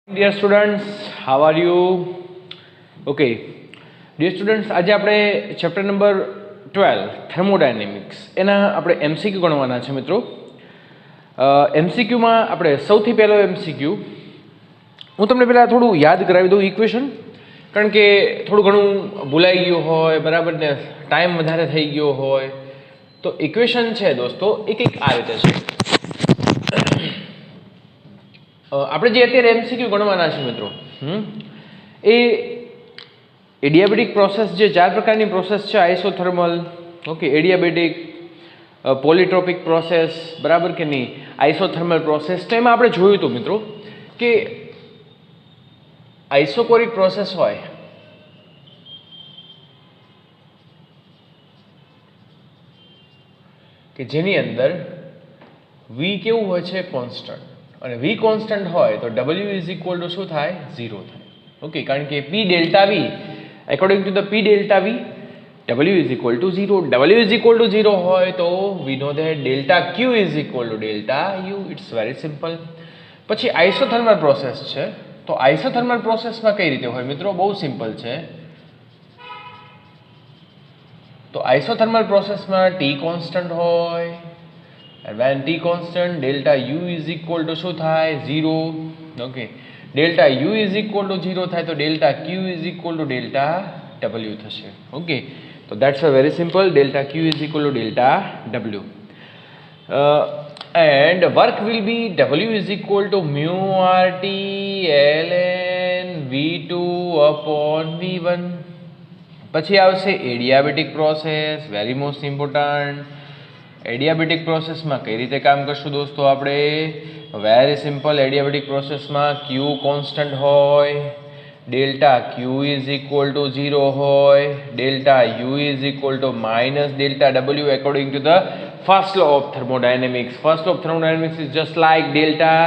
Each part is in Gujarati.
Dear students, how are you? Okay, dear students, આજે આપણે ચેપ્ટર નંબર 12 થર્મોડાયનેમિક્સ એના આપણે એમસીક્યુ ગણવાના છે મિત્રો. એમસીક્યુમાં આપણે સૌથી પહેલો એમસીક્યુ હું તમને પહેલાં થોડું યાદ કરાવી દઉં ઇક્વેશન, કારણ કે થોડું ઘણું ભૂલાઈ ગયું હોય, બરાબર ને, ટાઈમ વધારે થઈ ગયો હોય તો ઇક્વેશન છે દોસ્તો એક આ રીતે છે. આપણે જે અત્યારે એમસીક્યુ ગણવાના છે મિત્રો, એ એડિયાબેટિક પ્રોસેસ, જે ચાર પ્રકારની પ્રોસેસ છે, આઇસોથર્મલ, ઓકે, એડિયાબેટિક, પોલિટ્રોપિક પ્રોસેસ, બરાબર કે નહીં, આઇસોથર્મલ પ્રોસેસ. તો એમાં આપણે જોયું હતું મિત્રો કે આઇસોકોરિક પ્રોસેસ હોય કે જેની અંદર વી કેવું હોય છે, કોન્સ્ટન્ટ, અને વી કોન્સ્ટન્ટ હોય તો ડબલ્યુ ઇઝ ઇક્વલ ટુ શું થાય, 0 થાય. ઓકે, કારણ કે P delta V, according to the P delta V, W is equal to 0. W is equal to 0 હોય તો we know that delta Q is equal to delta U. It's very simple. પછી આઇસોથર્મલ પ્રોસેસ છે. તો આઇસોથર્મલ પ્રોસેસમાં કઈ રીતે હોય મિત્રો? બહુ સિમ્પલ છે. તો આઇસોથર્મલ પ્રોસેસમાં ટી કોન્સ્ટન્ટ હોય, and when t constant, delta u is equal to શું થાય, 0. okay, delta u is equal to 0 થાય તો delta q is equal to delta w થશે. okay, so that's a very simple. delta q is equal to delta w, and work will be w is equal to mu rt ln v2 upon v1. પછી આવશે adiabatic process, very most important. Adiabatic પ્રોસેસમાં કઈ રીતે કામ કરશું દોસ્તો આપણે? Very simple. એડિયાબેટિક પ્રોસેસમાં ક્યુ કોન્સ્ટન્ટ હોય, delta Q is equal to 0 હોય, delta U is equal to minus delta W according to the first law of thermodynamics. First law of thermodynamics is just like delta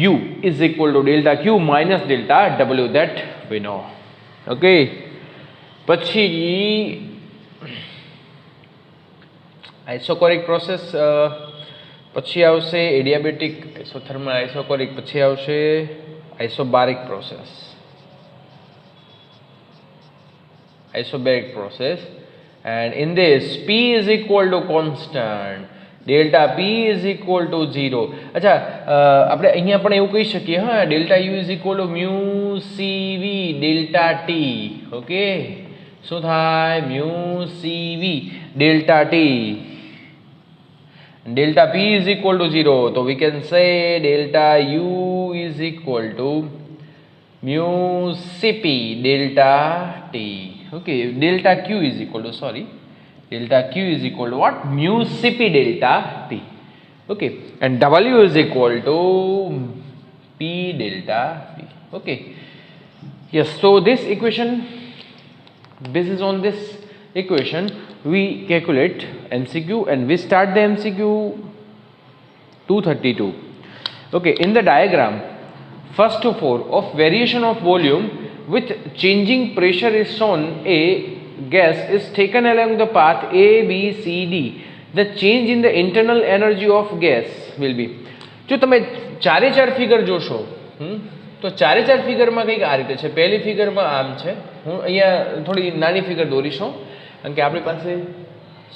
U is equal to delta Q minus delta W, that we know. Okay, પછી આઇસોકોરિક પ્રોસેસ, પછી આવશે એડિયાબેટિક, આઇસોથર્મલ, આઇસોકોરિક, પછી આવશે isobaric process. Isobaric process, and in this p is equal to constant, delta p is equal to 0. અચ્છા, આપણે અહીંયા પણ એવું કહી શકીએ, હા, delta u is equal to mu cv delta t. Okay, શું થાય, mu cv delta t. delta p is equal to 0, so we can say delta u is equal to mu cp delta t. okay, delta q is equal to, sorry, delta q is equal to what, mu cp delta t. okay, and w is equal to p delta p. okay, yes, so this equation, basis on this equation we calculate MCQ, and we start the MCQ 232. okay, in the diagram, first of all, of variation of volume with changing pressure is shown. A gas is taken along the path A, B, C, D. The change in the internal energy of gas will be. જો તમે ચારે ચાર ફિગર જોશો તો ચારે ચાર ફિગરમાં કંઈક આ રીતે છે. પહેલી ફિગરમાં આમ છે, હું અહીંયા થોડી નાની ફિગર દોરીશું કારણ કે આપણી પાસે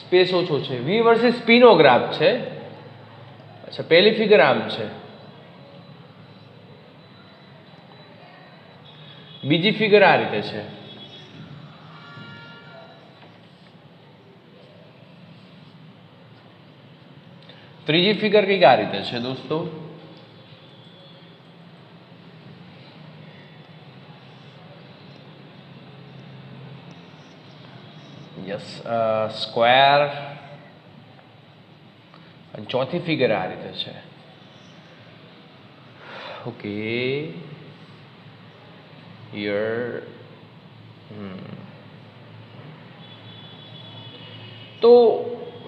સ્પેસ ઓછો છે. વી વર્સિસ પીનો ગ્રાફ છે. અચ્છા, પહેલી ફિગર આમ છે, બીજી ફિગર આ રીતે છે, ત્રીજી ફિગર કંઈક આ રીતે છે દોસ્તો. Yes, square. અને ચોથી ફિગર આ રીતે છે. ઓકે, here તો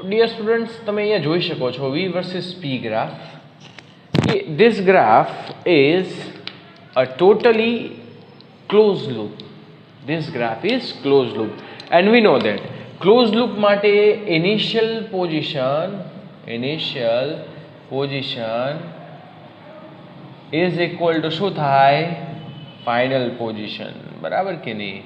ડિયર સ્ટુડન્ટ્સ, તમે અહીંયા જોઈ શકો છો V versus P graph. This graph is a totally close loop. This graph is close loop, and we know that closed loop માટે initial position is equal to શું થાય? ફાઇનલ પોઝિશન, બરાબર કે નહીં?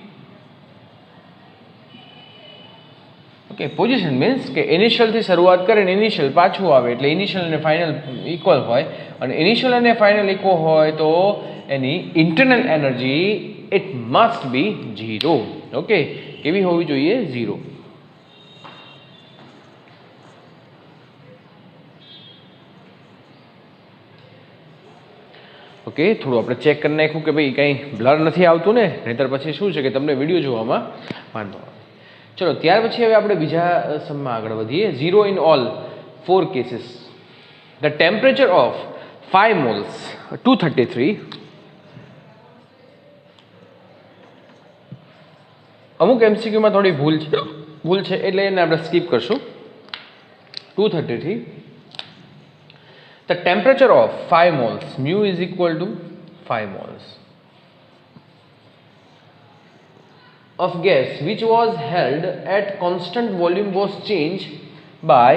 ઓકે, પોઝિશન મીન્સ કે ઇનિશિયલથી શરૂઆત કરે ને ઇનિશિયલ પાછું આવે એટલે ઇનિશિયલ અને ફાઇનલ ઇક્વલ હોય, અને ઇનિશિયલ અને ફાઇનલ ઇક્વલ હોય તો એની internal energy it must be 0. Okay, કેવી હોવી જોઈએ? 0. ઓકે, થોડું આપણે ચેક કરી નાખ્યું કે ભાઈ કંઈ બ્લર નથી આવતું ને, નહીંતર પછી શું છે કે તમને વિડીયો જોવામાં વાંધો આવે. ચલો, ત્યાર પછી હવે આપણે બીજા સમમાં આગળ વધીએ. 0 in all 4 cases. The temperature of 5 moles 233. અમુક એમસીક્યુમાં થોડી ભૂલ છે એટલે એને આપણે સ્કીપ કરશું. 233. The temperature of 5 moles mu is equal to 5 moles of gas which was held at constant volume was changed by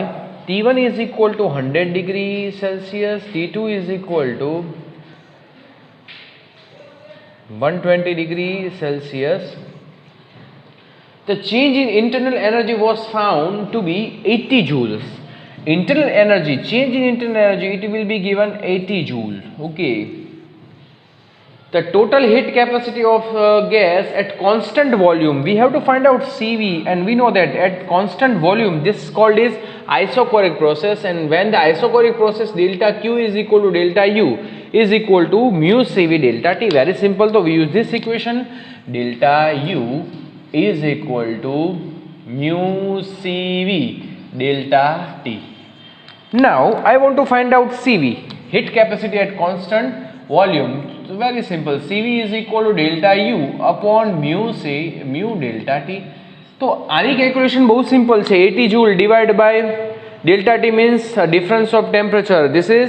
T1 is equal to 100 degrees Celsius, T2 is equal to 120 degrees Celsius. The change in internal energy was found to be 80 joules. Internal energy, change in internal energy, it will be given 80 joule. Okay. The total heat capacity of gas at constant volume, we have to find out CV, and we know that at constant volume this is called is isochoric process, and when the isochoric process delta Q is equal to delta U is equal to mu CV delta T. Very simple, so we use this equation. Delta U is equal to mu CV delta T. Now I want to find out CV, heat capacity at constant volume. So very simple, CV is equal to delta U upon mu delta T. तो आनी कैलकुलेशन बहुत सिंपल है. 80 joule divide by delta T means difference of temperature. This is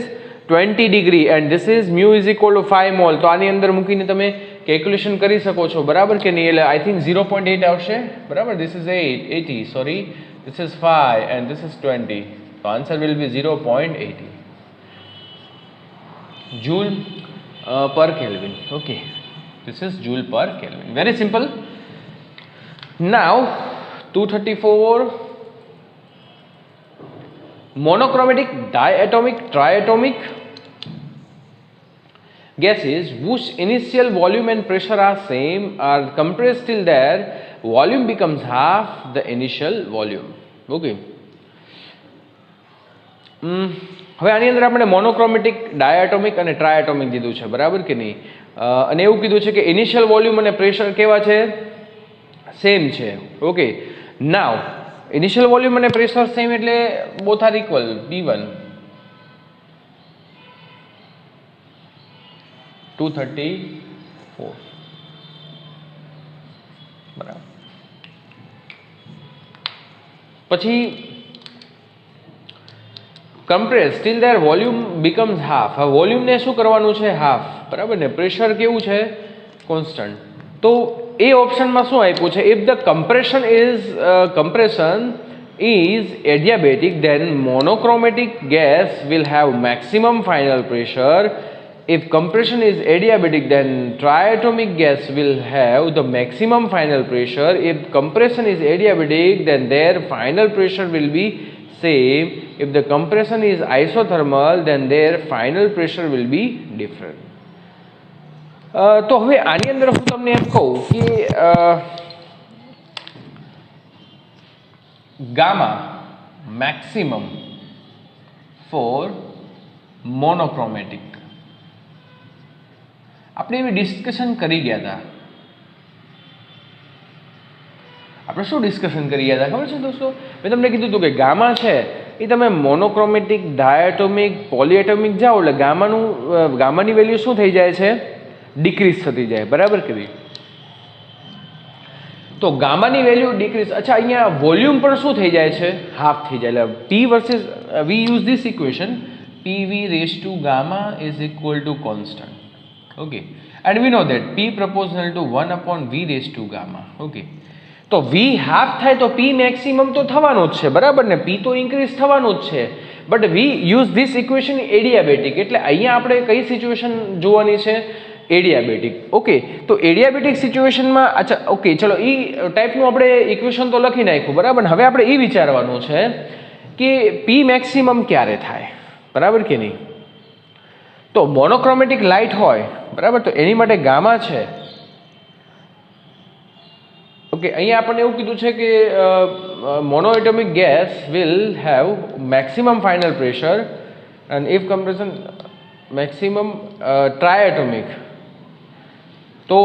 20 degree and this is mu is equal to 5 mole. तो आनी अंदर मूकीने તમે कैलकुलेशन કરી શકો છો, બરાબર કે નહીં? એટલે આઈ થિંક 0.8 આવશે, બરાબર? This is 80, sorry, this is 5 and this is 20. So answer will be 0.80 joule per Kelvin. Okay, this is joule per Kelvin. Very simple. Now 234 monochromatic, diatomic, triatomic gases whose initial volume and pressure are same are compressed till their volume becomes half the initial volume. Okay. હવે આની અંદર આપણે મોનોક્રોમેટિક, ડાયાટોમિક અને ટ્રાયાટોમિક દીધું છે, બરાબર કે નહીં? અને એવું કીધું છે કે ઇનિશિયલ વોલ્યુમ અને પ્રેશર કેવા છે? સેમ છે. ઓકે, નાવ ઇનિશિયલ વોલ્યુમ અને પ્રેશર સેમ એટલે બોથ આર ઇક્વલ. P1 234, બરાબર. પછી compress till their volume becomes half. હવે વોલ્યુમને શું કરવાનું છે? હાફ, બરાબર ને? પ્રેશર કેવું છે? કોન્સ્ટન્ટ. તો એ ઓપ્શનમાં શું આપ્યું છે? If the compression is adiabatic then monochromatic gas will have maximum final pressure. If compression is adiabatic then triatomic gas will have the maximum final pressure. If compression is adiabatic then their final pressure will be same. If the compression is isothermal then their final pressure will be different. તો હવે આની અંદર હું તમને એમ કહું કે ગામા મેક્સિમમ ફોર મોનોક્રોમેટિક આપણે એવી ડિસ્કશન કરી ગયા હતા. આપણે શું ડિસ્કશન કરી ગયા હતા ખબર છે દોસ્તો? મેં તમને કીધું હતું કે ગામા છે એ તમે મોનોક્રોમેટિક, ડાયાટોમિક, પોલીએટોમિક જાઓ એટલે ગામાની વેલ્યુ શું થઈ જાય છે? ડિક્રીઝ થતી જાય, બરાબર કે નહીં? તો ગામાની વેલ્યુ ડિક્રીઝ. અચ્છા, અહીંયા વોલ્યુમ પણ શું થઈ જાય છે? હાફ થઈ જાય. એટલે P versus V use this equation, PV raised to gamma is equal to constant. Okay, and we know that P proportional to 1 upon V raised to gamma. Okay, તો V હાફ થાય તો P મેક્સિમમ તો થવાનો જ છે, બરાબર ને? P તો ઇન્ક્રીઝ થવાનો જ છે, but we use this equation adiabatic, એટલે અહીંયા આપણે કઈ સિચ્યુએશન જોવાની છે? એડિયાબેટિક. ઓકે, તો એડિયાબેટિક સિચ્યુએશનમાં અચ્છા ઓકે ચલો એ ટાઈપનું આપણે ઇક્વેશન તો લખી નાખ્યું, બરાબર. હવે આપણે એ વિચારવાનું છે કે પી મેક્સિમમ ક્યારે થાય, બરાબર કે નહીં? તો મોનોક્રોમેટિક લાઇટ હોય, બરાબર, તો એની માટે ગામા છે. ઓકે, અહીંયા આપણને એવું કીધું છે કે monoatomic gas will have maximum final pressure and if comparison maximum triatomic. તો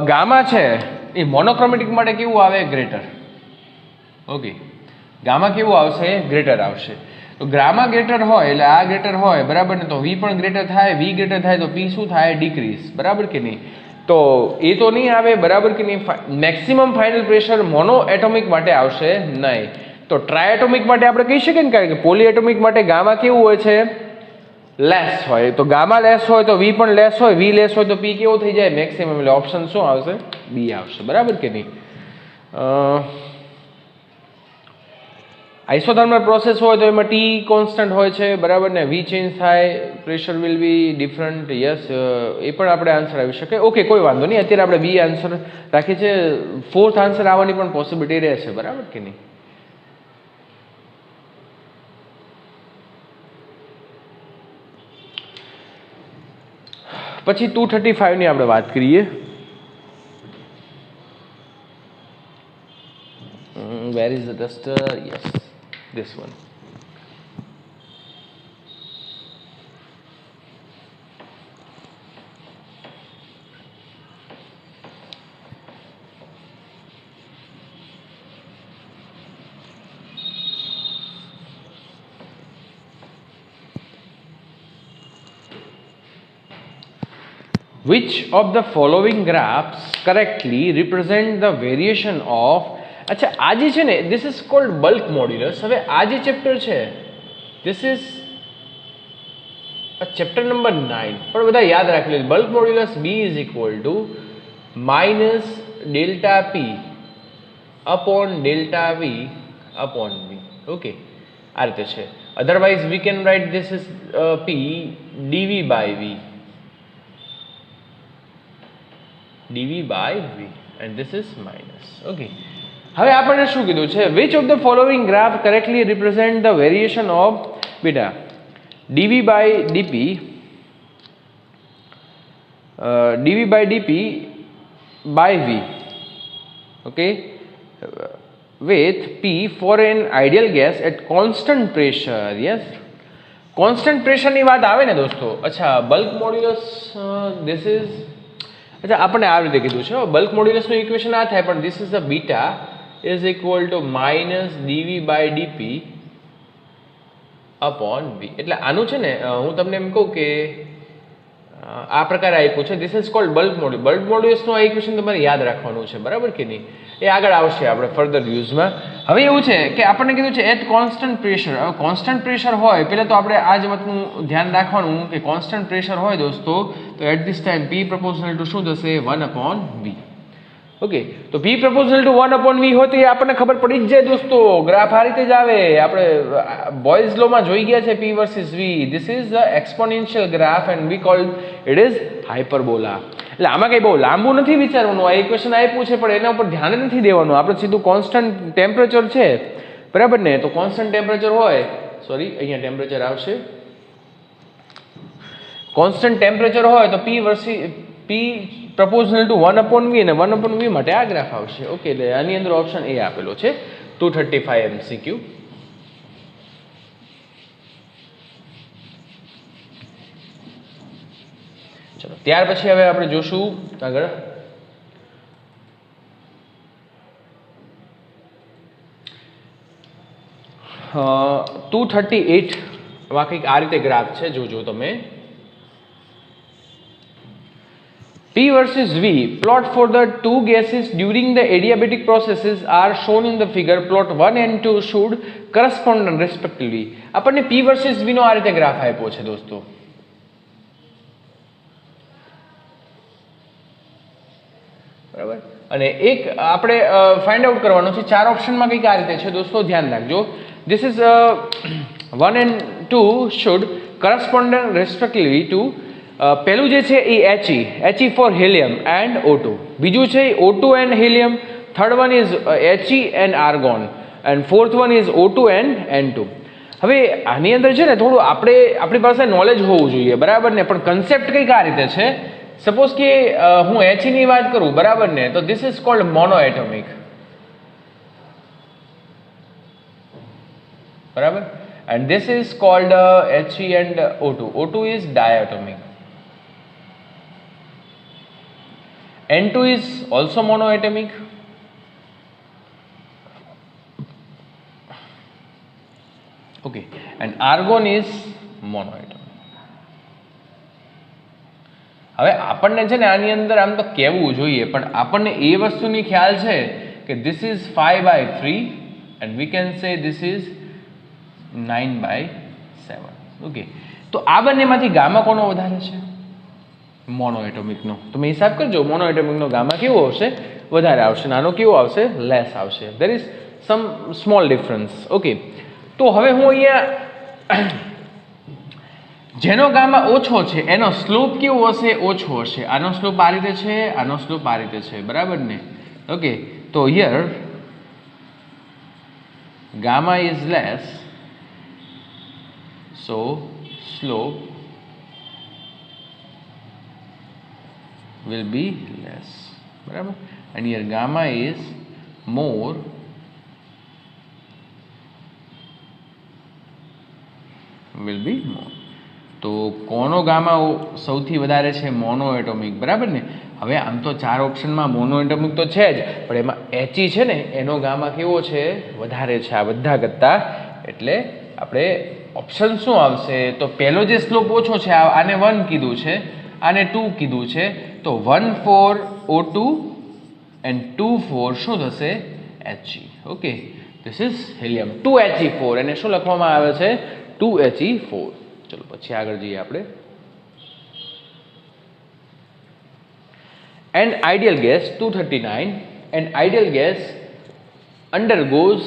ગામા છે એ મોનોક્રોમેટિક માટે કેવું આવે? ગ્રેટર. ઓકે, ગામા કેવું આવશે? ગ્રેટર આવશે. તો ગામા ગ્રેટર હોય એટલે આ ગ્રેટર હોય, બરાબર ને, તો વી પણ ગ્રેટર થાય. વી ગ્રેટર થાય તો પી શું થાય? ડિક્રીઝ, બરાબર કે નહીં? તો એ તો નહીં આવે, બરાબર કે નહીં? Maximum final pressure mono atomic માટે આવશે નહીં. તો ટ્રાયએટોમિક માટે આપણે કહી શકીએ ને, કારણ કે પોલી એટોમિક માટે ગામા કેવું હોય છે? લેસ હોય. તો ગામા લેસ હોય તો વી પણ લેસ હોય, વી લેસ હોય તો પી કેવો થઈ જાય? મેક્સિમમ. એટલે ઓપ્શન શું આવશે? બી આવશે, બરાબર કે નહીં? આઇસોથર્મલ પ્રોસેસ હોય તો એમાં ટી કોન્સ્ટન્ટ હોય છે, બરાબર ને, વી ચેન્જ થાય, pressure will be different. Yes, એ પણ આપણે આન્સર આવી શકે. ઓકે, કોઈ વાંધો નહીં. અત્યારે આપણે બી આન્સર રાખીએ છીએ. ફોર્થ આન્સર આવવાની પણ પોસિબિલિટી રહે છે, બરાબર કે નહીં? પછી 235 ની આપણે વાત કરીએ. Where is the duster? Yes, this one. Which of the following graphs correctly represent the variation of? अच्छा, આ જે છે ને, this is called bulk modulus. હવે આ જે ચેપ્ટર છે, this is ચેપ્ટર નંબર 9, પણ બધા યાદ રાખી લો. Bulk modulus B is equal to minus delta P upon delta V upon V. Okay, આ રીતે છે. Otherwise we can write this is P dV by V, dV by V, and this is minus. Okay, હવે આપણને શું કીધું છે? which of the following graph correctly represent the variation of beta dV by dP dV by dP by V, okay, with P for an ideal gas at constant pressure. Yes, constant pressure ની વાત આવે ને દોસ્તો. અચ્છા, બલ્ક મોડ્યુલસ this is, અચ્છા આપણને આ રીતે કીધું છે. બલ્ક મોડ્યુલસનું ઇક્વેશન આ થાય, પણ this is the beta is equal to minus dV by dP upon V. એટલે આનું છે ને, હું તમને એમ કહું કે આ પ્રકારે આપ્યું છે. This is called bulk module. Bulk મોડ્યુલસનું આ ઇક્વેશન તમારે યાદ રાખવાનું છે, બરાબર કે નહીં? એ આગળ આવશે આપણે ફર્ધર યુઝમાં. હવે એવું છે કે આપણને કીધું છે એટ કોન્સ્ટન્ટ પ્રેશર. હવે કોન્સ્ટન્ટ પ્રેશર હોય, પહેલાં તો આપણે આ જ વસ્તુનું ધ્યાન રાખવાનું કે કોન્સ્ટન્ટ પ્રેશર હોય દોસ્તો, તો at this time P proportional to શું થશે? 1/V. ઓકે, તો P પ્રપોઝનલ ટુ 1/V હોય તો એ આપણને ખબર પડી જ જાય દોસ્તો. ગ્રાફ આ રીતે જ આવે. આપણે બોયઝ લોમાં જોઈ ગયા છે P versus V. This is the exponential graph and we cold it is hyperbola. એટલે આમાં કંઈ બહુ લાંબુ નથી વિચારવાનું. આ ઇક્વેશન આપ્યું છે પણ એના ઉપર ધ્યાન નથી દેવાનું. આપણે સીધું કોન્સ્ટન્ટ ટેમ્પરેચર છે, બરાબર ને? તો કોન્સ્ટન્ટ ટેમ્પરેચર હોય, સોરી અહીંયા ટેમ્પરેચર આવશે. કોન્સ્ટન્ટ ટેમ્પરેચર હોય તો P versus P proportional two 1/V અને 1/V માટે આ ગ્રાફ આવશે. ઓકે, એટલે આની અંદર ઓપ્શન એ આપેલો છે. 235 MCQ. ચલો, ત્યાર પછી હવે આપણે જોશું આગળ. અ 238 માં કંઈક આ રીતે ગ્રાફ છે, જોજો તમે. P versus V, plot for the two gases during the adiabatic processes are shown in the figure. Plot 1 and 2 should correspond respectively. આપણને P versus V નો આ રીતે ગ્રાફ આપ્યો છે દોસ્તો. બરાબર, અને એક આપણે ફાઇન્ડ આઉટ કરવાનું છે. ચાર ઓપ્શનમાં કંઈક આ રીતે છે દોસ્તો, ધ્યાન રાખજો. This is 1 and 2 should correspond respectively to પહેલું જે છે એ He for helium and O2, બીજું છે O2 and helium, third one is He and argon, and fourth one is O2 and N2. હવે આની અંદર છે ને થોડું આપણી પાસે નોલેજ હોવું જોઈએ, બરાબર ને, પણ કન્સેપ્ટ કંઈક આ રીતે છે. સપોઝ કે હું He ની વાત કરું, બરાબર ને, તો ધીસ ઇઝ કોલ્ડ મોનોએટોમિક, બરાબર, and this is called He and O2. O2 is diatomic. N2 is also monoatomic. Okay, and argon is monoatomic. હવે આપણને છે ને આની અંદર આમ તો કહેવું જોઈએ, પણ આપણને એ વસ્તુની ખ્યાલ છે કે this is 5/3 and we can say this is 9/7. Okay, તો આ બંનેમાંથી ગામા કોનો વધારે છે? મોનોએટોમિકનો. તમે હિસાબ કરજો, મોનોએટોમિકનો ગામા કેવો આવશે? વધારે આવશે. નાનો કેવો આવશે? લેસ આવશે. There is sum small difference. Okay, તો હવે હું અહીંયા જેનો ગામા ઓછો છે એનો સ્લોપ કેવો હશે? ઓછો હશે. આનો સ્લોપ આ રીતે છે, આનો સ્લોપ આ રીતે છે, બરાબર ને? ઓકે, તો here gamma is less, so slope will be less, બરાબર, and here gamma is more, will be more. તો કોનો ગામા સૌથી વધારે છે? મોનોએટોમિક, બરાબર ને. હવે આમ તો 4 ઓપ્શનમાં મોનોએટોમિક તો છે જ, પણ એમાં He છે ને એનો ગામા કેવો છે? વધારે છે આ બધા કરતા. એટલે આપણે ઓપ્શન શું આવશે? તો પહેલો જે સ્લોપ ઓછો છે આને 1 કીધું છે, આને 2 કીધું છે, તો 1 for O2 and 2 for શું થશે? He. Okay, this is helium. 2He4 એને શું લખવામાં આવે છે? 2He4. ચલો પછી આગળ જઈએ આપણે. An ideal gas 239, an ideal gas undergoes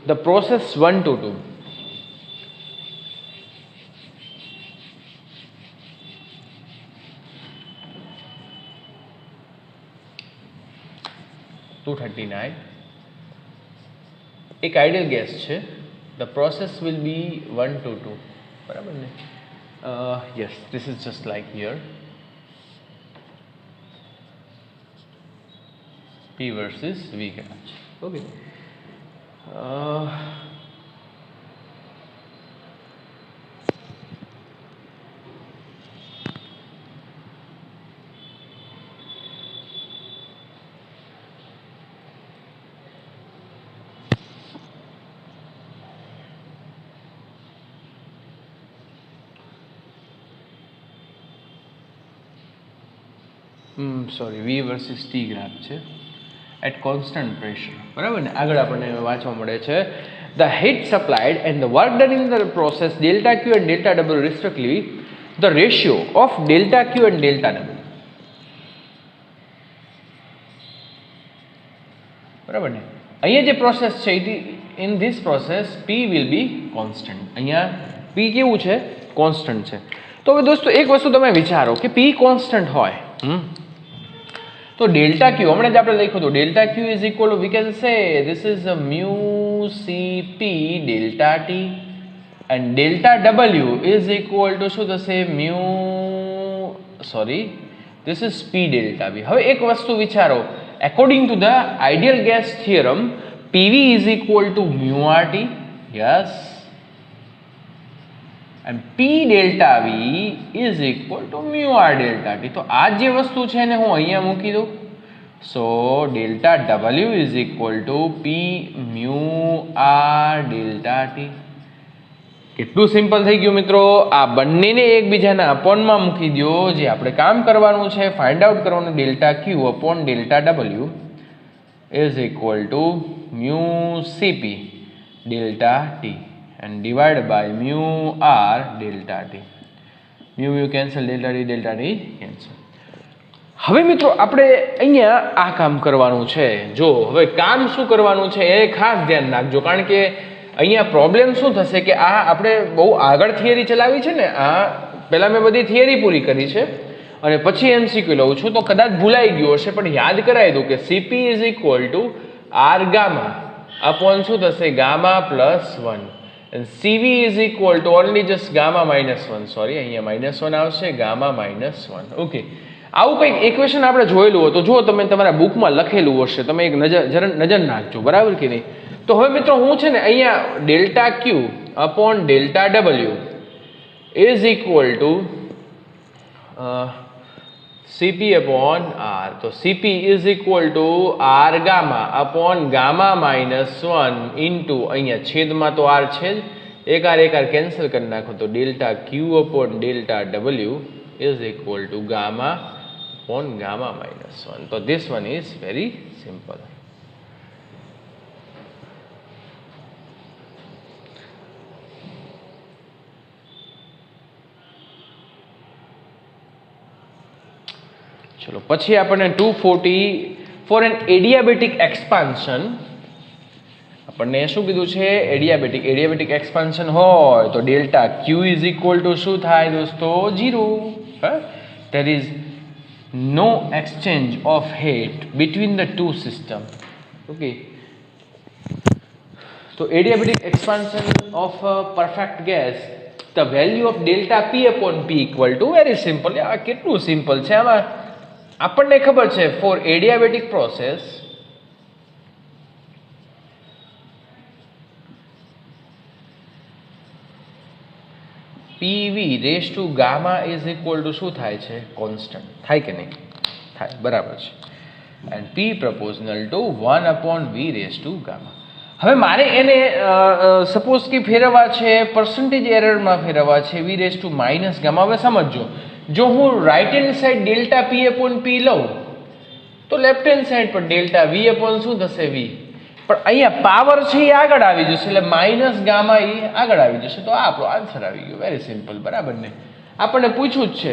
the process 1 to 2. એક આઈડિયલ ગેસ છે, the process will be 1 to 2, બરાબર ને? Yes, this is just like here, P versus V charge. Okay, sorry, V versus T graph છે એટ કોન્સ્ટન્ટ પ્રેશર, બરાબર ને? આગળ આપણને વાંચવા મળે છે the heat supplied and the work done in the process delta Q and delta W respectively, the ratio of delta Q and delta W, બરાબર ને? અહીંયા જે પ્રોસેસ છે in this process P will be constant. અહીંયા P કેવું છે? કોન્સ્ટન્ટ છે. તો હવે દોસ્તો એક વસ્તુ તમે વિચારો કે P કોન્સ્ટન્ટ હોય તો ડેલ્ટા ક્યુ હમણાં જ આપણે લખ્યું હતું, delta Q is equal to we can say this is mu CP delta T and delta W is equal to શું થશે? This is P delta V. હવે એક વસ્તુ વિચારો, according to the ideal gas theorem PV is equal to mu R T, yes, and P delta V is equal to mu R delta T. તો આ જે વસ્તુ છે ને હું અહીંયા મૂકી દઉં. So delta W is equal to P mu R delta T. કેટલું સિમ્પલ થઈ ગયું મિત્રો. આ બંનેને એકબીજાના અપોનમાં મૂકી દો. જે આપણે કામ કરવાનું છે ફાઇન્ડ આઉટ કરવાનું, delta Q upon delta W is equal to mu Cp delta T and divided by mu R delta T. Mu cancel, delta T cancel. હવે મિત્રો આપણે અહીંયા આ કામ કરવાનું છે. જો હવે કામ શું કરવાનું છે એ ખાસ ધ્યાન રાખજો, કારણ કે અહીંયા પ્રોબ્લેમ શું થશે કે આ આપણે બહુ આગળ થિયરી ચલાવી છે ને, આ પહેલાં મેં બધી થિયરી પૂરી કરી છે અને પછી એમસીક્યુ લઉં છું, તો કદાચ ભૂલાઈ ગયું હશે, પણ યાદ કરાવી દઉં કે CP is equal to R gamma upon શું થશે gamma plus 1 and CV is equal to only just gamma minus 1, sorry અહીંયા minus 1 આવશે, gamma minus 1. ઓકે, આવું કંઈક ઇક્વેશન આપણે જોયેલું હતું, જો તમે તમારા બુકમાં લખેલું હશે, તમે એક નજર નાખજો, બરાબર કે નહીં? તો હવે મિત્રો હું છે ને અહીંયા delta Q upon delta W is equal two CP upon R. તો CP is equal to R gamma upon gamma minus 1 into અહીંયા છેદમાં તો R છે જ, એક R કેન્સલ કરી નાખો તો delta Q upon delta W is equal to gamma upon gamma minus 1. તો this one is very simple. ચલો પછી આપણને 240 ફોર એન એડિયાબેટિક એક્સપાન્શન, આપણને શું કીધું છે? એડિયાબેટિક એક્સપાન્શન હોય તો delta Q is equal to શું થાય દોસ્તો? 0. There is no exchange of heat between the two system. Okay, તો adiabatic expansion of perfect gas, the value of delta P upon P equal to, very simple. આ કેટલું સિમ્પલ છે, આમાં આપણને ખબર છે for adiabatic process PV raise to gamma is equal to શું થાય છે? કોન્સ્ટન્ટ. થાય કે નહીં? થાય, બરાબર છે. And P proportional two 1 upon V raise to gamma. હવે મારે એને સપોઝ કે ફેરવવા છે, પર્સન્ટેજ એરરમાં ફેરવવા છે, V raise to minus gamma. હવે સમજો, જો હું right hand side delta P upon P લઉં તો લેફ્ટ હેન્ડ સાઈડ પર ડેલ્ટા V અપોન શું થશે? V. પણ અહીંયા પાવર છે એ આગળ આવી જશે, એટલે માઇનસ ગામા એ આગળ આવી જશે. તો આ આપણો આન્સર આવી ગયો, વેરી સિમ્પલ, બરાબર ને? આપણને પૂછ્યું જ છે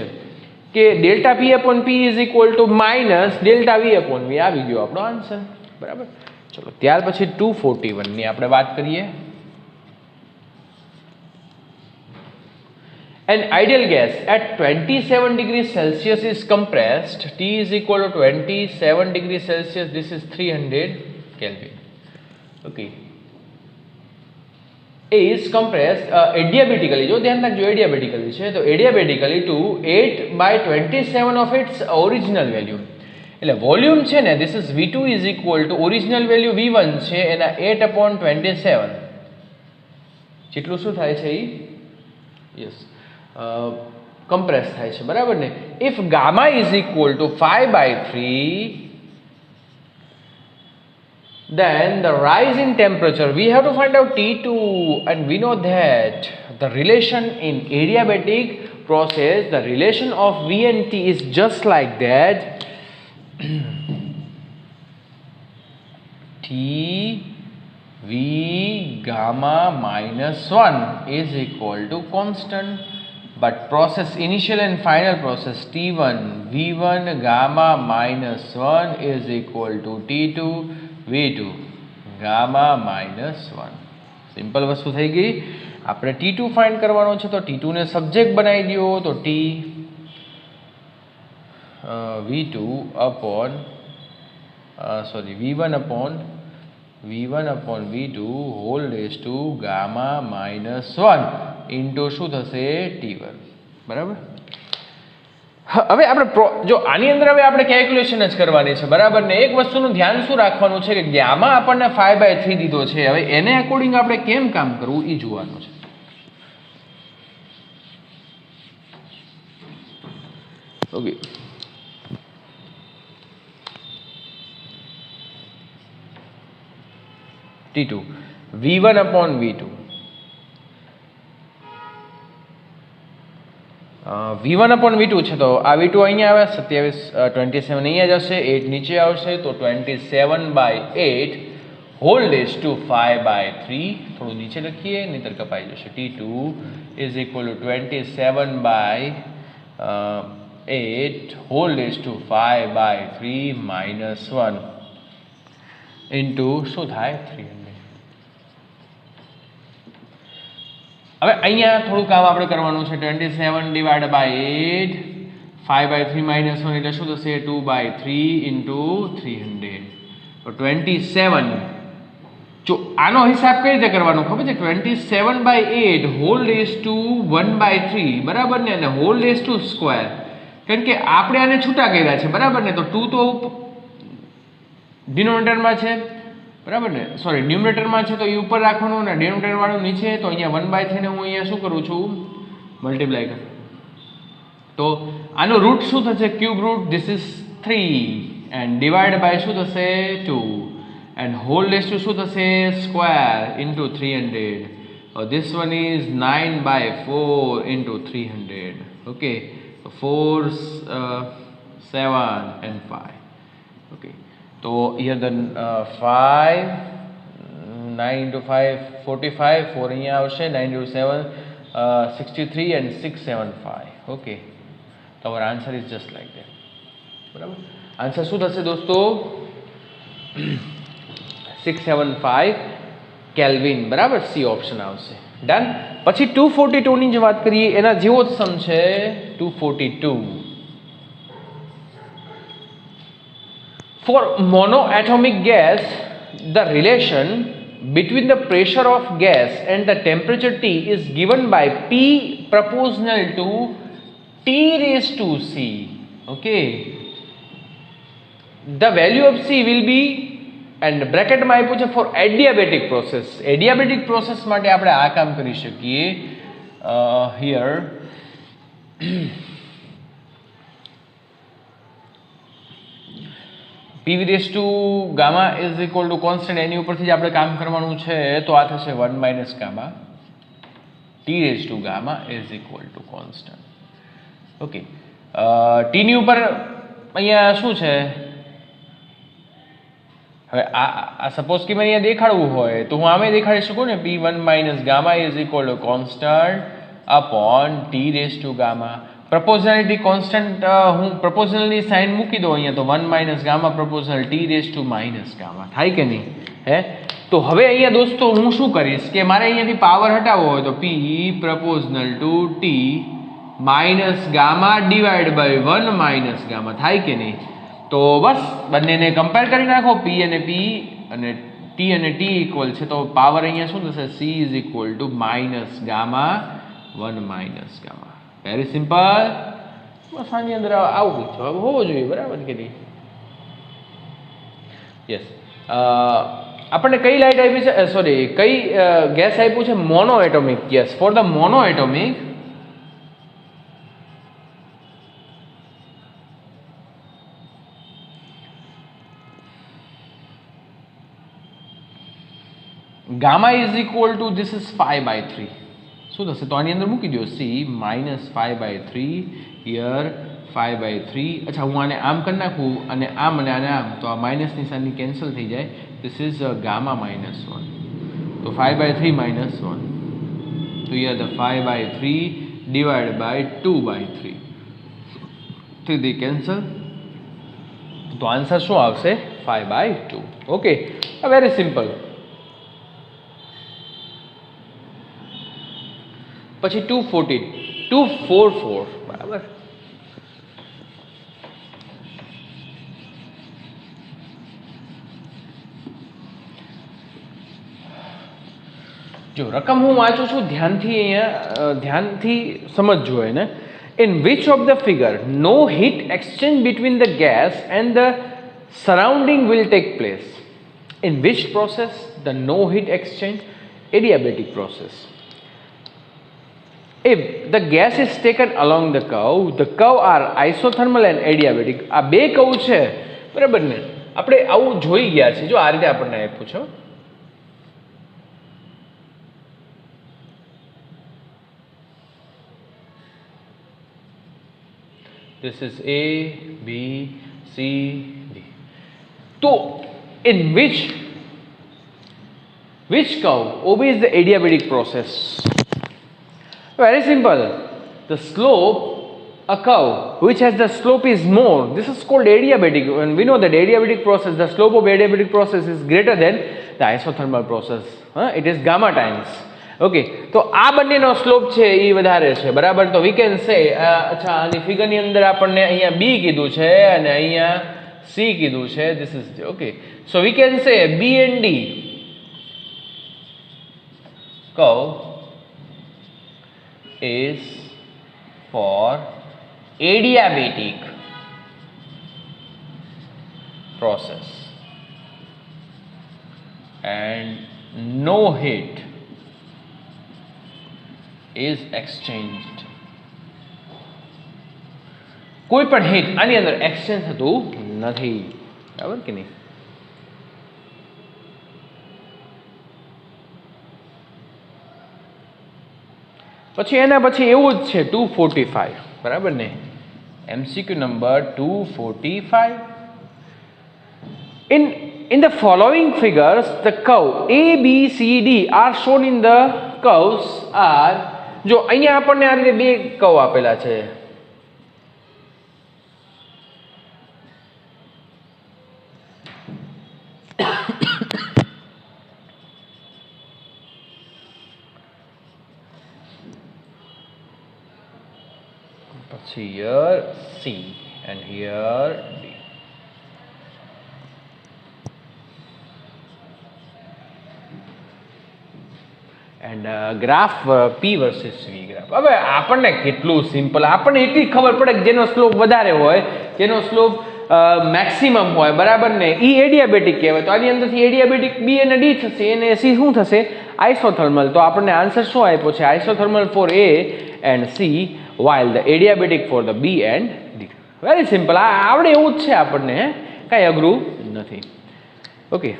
કે delta P upon P is equal to minus delta V upon V, આવી ગયો આપણો આન્સર, બરાબર. ચલો ત્યાર પછી 241 ની આપણે વાત કરીએ. An ideal gas at 27 degrees Celsius is compressed. T is equal to 27 degrees Celsius. This is 300 Kelvin. Okay. Is compressed adiabatically. જો ધ્યાન રાખજો, adiabatically છે તો adiabatically to 8/27 of its original value. એટલે વોલ્યુમ છે ને, this is V2 is equal to original value V1 છે એના 8/27 જેટલું શું થાય છે? યસ, compress થાય છે, બરાબર ને? If gamma is equal to 5/3, then the rise in temperature, we have to find out T2, and we know that the relation in adiabatic process, the relation of V and T is just like that. T V gamma minus 1 is equal to constant, but process initial and final process T1 V1 gamma minus 1 is equal to T2 V2 gamma minus 1. Simple વસ્તુ થઈ ગઈ. આપણે T2 ફાઇન્ડ કરવાનો છે તો T2 ને સબ્જેક્ટ બનાવી દો, તો T V2 upon V1 upon V2 whole raised to gamma minus 1 into શું થશે? T1, બરાબર. હવે આપણે જો આની અંદર હવે આપણે કેલ્ક્યુલેશન જ કરવાની છે, બરાબર ને? એક વસ્તુનું ધ્યાન શું રાખવાનું છે કે ગામા આપણને 5/3 દીધો છે, હવે એને અકોર્ડિંગ આપણે કેમ કામ કરવું એ જોવાનું છે. Okay, T2 V1 upon V2 V1 upon V2 છે તો આ V2 અહીંયા આવે, 27 અહીંયા જશે, 8 નીચે આવશે, તો 27/8 whole raised to 5/3. થોડું નીચે લખીએ નહીતર કપાઈ જશે. T2 is equal to 27/8 whole raised to 5/3 minus 1 into શું થાય? 300. હવે અહીંયા થોડું કામ આપણે કરવાનું છે 27 ડિવાઇડ બાય 8 5/3 માઇનસ 1 એટલે શું થશે 2/3 ઇન્ટુ 300 તો 27 જો આનો હિસાબ કઈ રીતે કરવાનો ખબર છે 27/8 હોલ રેઝ ટુ 1/3 બરાબર ને અને હોલ રેઝ ટુ સ્ક્વેર કારણ કે આપણે આને છૂટા કર્યા છે બરાબર ને તો 2 તો ડિનોમિનેટરમાં છે બરાબર ને સોરી ન્યુમરેટરમાં છે તો એ ઉપર રાખવાનું અને ડિનોમિનેટર વાળું નીચે તો અહીંયા 1/3 ને હું અહીંયા શું કરું છું મલ્ટીપ્લાય કરું તો આનો રૂટ શું થશે cube root this is 3 and divide by શું થશે 2 and whole raised to શું થશે square into 300 this one is 9/4 into 300 okay so 4 7 and 5 okay so here then 5 9 into 5 45 4 અહીંયા આવશે 9 into 7 63 and 675 okay so our answer is just like that બરાબર આન્સર શું થશે દોસ્તો 675 કેલ્વિન બરાબર સી ઓપ્શન આવશે ડન પછી 242 ની જે વાત કરીએ એના જેવો જ સમ છે 242 four monoatomic gas the relation between the pressure of gas and the temperature T is given by P proportional to T raised to C okay the value of C will be and bracket માં આપ્યું છે for adiabatic process adiabatic process માટે આપણે આ કામ કરી શકીએ here PV raised to gamma is equal to constant એની ઉપરથી જ આપણે કામ કરવાનું છે તો આ થશે 1 minus gamma T raised to gamma is equal to constant okay T ની ઉપર અહીંયા શું છે હવે આ સપોઝ કે મને અહીંયા દેખાડવું હોય તો હું આમે દેખાડી શકું ને P1 minus gamma is equal to constant upon T raised to gamma proportionality constant હું proportionalની સાઇન મૂકી દઉં અહીંયા તો 1 minus gamma proportional T raised to minus gamma થાય કે નહીં હે તો હવે અહીંયા દોસ્તો હું શું કરીશ કે મારે અહીંયાથી પાવર હટાવવો હોય તો P proportional to T minus gamma divided by 1 minus gamma થાય કે નહીં તો બસ બંનેને કમ્પેર કરી નાખો P અને P અને T અને T ઇક્વલ છે તો પાવર અહીંયા શું થશે C is equal to minus gamma 1 minus gamma very simple બસ આની અંદર આવું જવાબ હોવો જોઈએ બરાબર કે નહીં યસ આપણને કઈ લાઇટ આપી છે સોરી કઈ ગેસ આપ્યું છે mono atomic yes for the mono atomic gamma is equal to this is 5/3 શું થશે તો આની અંદર મૂકી દો C minus 5/3 here 5/3 અચ્છા હું આને આમ કરી નાખું અને આમ અને આમ તો આ માઇનસ નિશાની કેન્સલ થઈ જાય this is gamma minus 1 તો 5/3 minus 1 તો here the 5/3 divided by 2/3 તો they cancel તો આન્સર શું આવશે 5/2 ઓકે વેરી સિમ્પલ પછી 244 બરાબર જો રકમ હું વાંચું છું ધ્યાનથી સમજજો એને in which of the figure no heat exchange between the gas and the surrounding will take place in which process the no heat exchange adiabatic process if the gas is taken along the curve are isothermal and adiabatic આ બે કર્વ છે બરાબર ને આપણે આવું જોઈ ગયા છે જો આ રીતે આપણને આપ્યું છે this is A B C D so in which curve obeys the adiabatic process very simple the slope a curve which has the slope is more this is called adiabatic and we know that adiabatic process the slope of adiabatic process is greater than the isothermal process it is gamma times okay, તો આ બંનેનો સ્લોપ છે એ વધારે છે, બરાબર. તો વી કેન સે, અચ્છા, આની ફિગરની અંદર આપણને અહીંયા બી કીધું છે અને અહીંયા સી કીધું છે. This is okay. So we can say B and D curve is for adiabatic process and no heat is exchanged. કોઈ પણ હીટ આની અંદર એક્સચેન્જ થતું નથી, બરાબર કે નહીં? પછી એના પછી એવું જ છે 245, બરાબર ને? MCQ number 245. In the following figures, the curve A, B, C, D are shown in the curves are, જો અહીંયા આપણને આ રીતે બે કર્વ આપેલા છે. પછી here C and here D. And graph P versus V graph. હવે આપણને કેટલું સિમ્પલ, આપણને એટલી ખબર પડે કે જેનો સ્લોપ વધારે હોય, જેનો સ્લોપ મેક્સિમમ હોય, બરાબર ને, એ એડિયાબેટિક કહેવાય. તો આની અંદરથી એડિયાબેટિક B અને D થશે અને C શું થશે? આઇસોથર્મલ. તો આપણને આન્સર શું આપ્યો છે? Isothermal for A and C while the adiabatic for the B and D. Very simple. આ આવડે એવું જ છે આપણને, કાંઈ અઘરું નથી. ઓકે,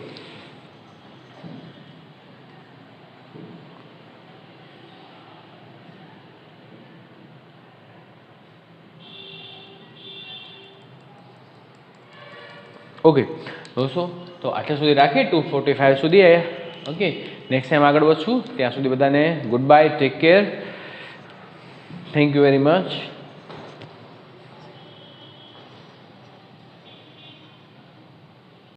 ઓકે દોસ્તો, તો આટલા સુધી રાખીએ, 245 સુધી. ઓકે, નેક્સ્ટ ટાઈમ આગળ વધશું. ત્યાં સુધી બધાને good bye, take care, thank you very much.